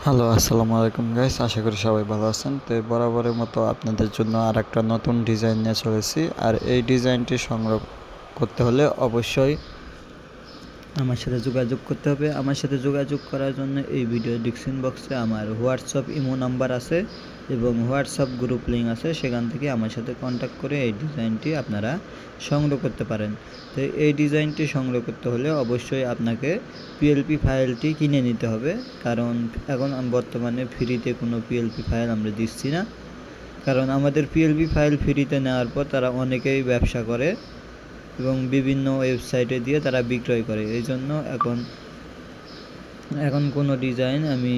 Hello, আসসালামু আলাইকুম guys. আশা করি সবাই ভালো আছেন। তো বরাবরের মতো আপনাদের জন্য আরেকটা নতুন ডিজাইন নিয়ে চলেছি। আর এই ডিজাইনটি সংগ্রহ করতে হলে অবশ্যই আমার সাথে যোগাযোগ করতে হবে। আমার সাথে যোগাযোগ করার জন্য এই ভিডিও ডিসক্রিপশন বক্সে আমার হোয়াটসঅ্যাপ ইমো নাম্বার আছে এবং হোয়াটসঅ্যাপ গ্রুপ লিঙ্ক আছে। সেখান থেকে আমার সাথে কন্ট্যাক্ট করে এই ডিজাইনটি আপনারা সংগ্রহ করতে পারেন। তো এই ডিজাইনটি সংগ্রহ করতে হলে অবশ্যই আপনাকে পিএলপি ফাইলটি কিনে নিতে হবে, কারণ এখন বর্তমানে ফ্রিতে কোনো পিএলপি ফাইল আমরা দিচ্ছি না। কারণ আমাদের পিএলপি ফাইল ফ্রিতে নেওয়ার পর তারা অনেকেই ব্যবসা করে এবং বিভিন্ন ওয়েবসাইটে দিয়ে তারা বিক্রয় করে। এই জন্য এখন কোনো ডিজাইন আমি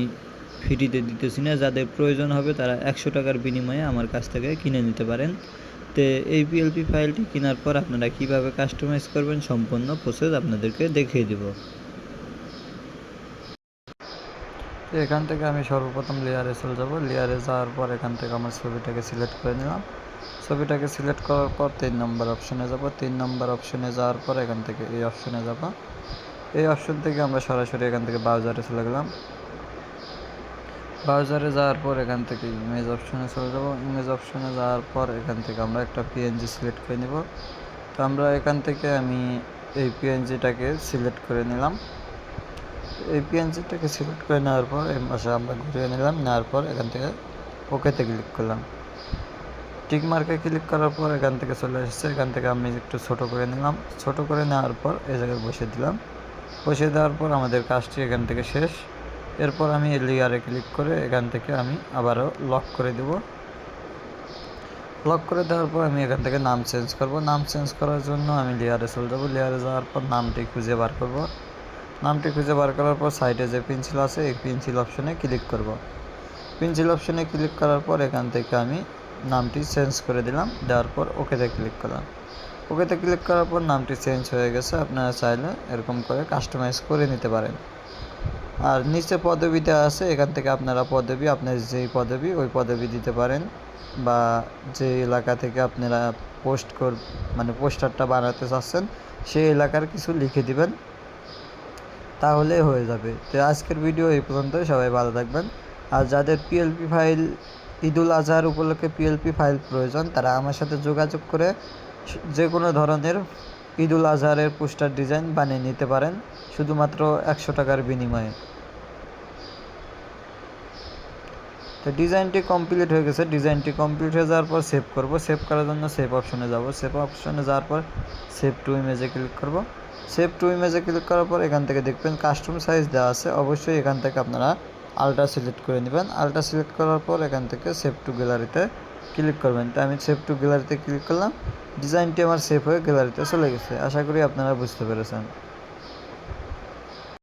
ফ্রিতে দিতেছি না। যাদের প্রয়োজন হবে তারা 100 টাকার বিনিময়ে আমার কাছ থেকে কিনে নিতে পারেন। তো এই পিএলপি ফাইলটি কেনার পর আপনারা কিভাবে কাস্টমাইজ করবেন সম্পূর্ণ প্রসেস আপনাদেরকে দেখিয়ে দেব। তো এখান থেকে আমি সর্বপ্রথম লেয়ারে চলে যাব। লেয়ারে যাওয়ার পর এখান থেকে আমার ছবিটাকে সিলেক্ট করে নিলাম। ছবিটাকে সিলেক্ট করার পর 3 নম্বর অপশনে যাব। 3 নম্বর অপশনে যাওয়ার পর এখান থেকে এই অপশনে যাব। এই অপশন থেকে আমরা সরাসরি এখান থেকে ব্রাউজারে চলে গেলাম। ব্রাউজারে যাওয়ার পর এখান থেকে ইমেজ অপশনে চলে যাব। ইমেজ অপশনে যাওয়ার পর এখান থেকে আমরা একটা পিএনজি সিলেক্ট করে নেব। তো আমরা এখান থেকে আমি এই পিএনজিটাকে সিলেক্ট করে নিলাম। এই পিএনজিটাকে সিলেক্ট করে নেওয়ার পর এই পাশে আমরা ঘুরিয়ে নিলাম। নেওয়ার পর এখান থেকে ওকেতে ক্লিক করলাম। টিক মার্কে ক্লিক করার পর এখান থেকে চলে এসেছে। এখান থেকে আমি একটু ছোট করে নিলাম। ছোট করে নেওয়ার পর এই জায়গায় বসিয়ে দিলাম। বসিয়ে দেওয়ার পর আমাদের কাজটি এখান থেকে শেষ। এরপর আমি এই লেয়ারে ক্লিক করে এখান থেকে আমি আবারও লক করে দেব। লক করে দেওয়ার পর আমি এখান থেকে নাম চেঞ্জ করব। নাম চেঞ্জ করার জন্য আমি লেয়ারে চলে যাব। লেয়ারে যাওয়ার পর নামটি খুঁজে বার করব। নামটি খুঁজে বার করার পর সাইডে যে পেন্সিল আছে এই পেন্সিল অপশনে ক্লিক করব। পেন্সিল অপশনে ক্লিক করার পর এখান থেকে আমি নামটি চেঞ্জ করে দিলাম। দেওয়ার পর ওকেতে ক্লিক করলাম। ওকেতে ক্লিক করার পর নামটি চেঞ্জ হয়ে গেছে। আপনারা চাইলে এরকম করে কাস্টমাইজ করে নিতে পারেন। আর নিচে পদবি দেওয়া আছে, এখান থেকে আপনারা পদবি আপনার যেই পদবি ওই পদবি দিতে পারেন, বা যে এলাকা থেকে আপনারা পোস্টারটা বানাতে চাচ্ছেন সেই এলাকার কিছু লিখে দিবেন, তাহলে হয়ে যাবে। তো আজকের ভিডিও এই পর্যন্তই। সবাই ভালো থাকবেন। আর যাদের পিএলপি ফাইল ঈদুল আজহার উপলক্ষে পিএলপি ফাইল প্রয়োজন তারা আমার সাথে যোগাযোগ করে যে কোনো ধরনের ঈদুল আজহারের পোস্টার ডিজাইন বানিয়ে নিতে পারেন, শুধুমাত্র 100 টাকার বিনিময়ে। তো ডিজাইনটি কমপ্লিট হয়ে গেছে। ডিজাইনটি কমপ্লিট হয়ে যাওয়ার পর সেভ করব। সেভ করার জন্য সেভ অপশনে যাব। সেভ অপশনে যাওয়ার পর সেভ টু ইমেজে ক্লিক করব। সেভ টু ইমেজে ক্লিক করার পর এখান থেকে দেখবেন কাস্টম সাইজ দেওয়া আছে। অবশ্যই এখান থেকে আপনারা আলট্রা সিলেক্ট করে নেবেন। আলট্রা সিলেক্ট করার পর এখান থেকে সেভ টু গ্যালারিতে ক্লিক করবেন। তো আমি সেভ টু গ্যালারিতে ক্লিক করলাম। ডিজাইনটি আমার সেভ হয়ে গ্যালারিতে চলে গেছে। আশা করি আপনারা বুঝতে পেরেছেন।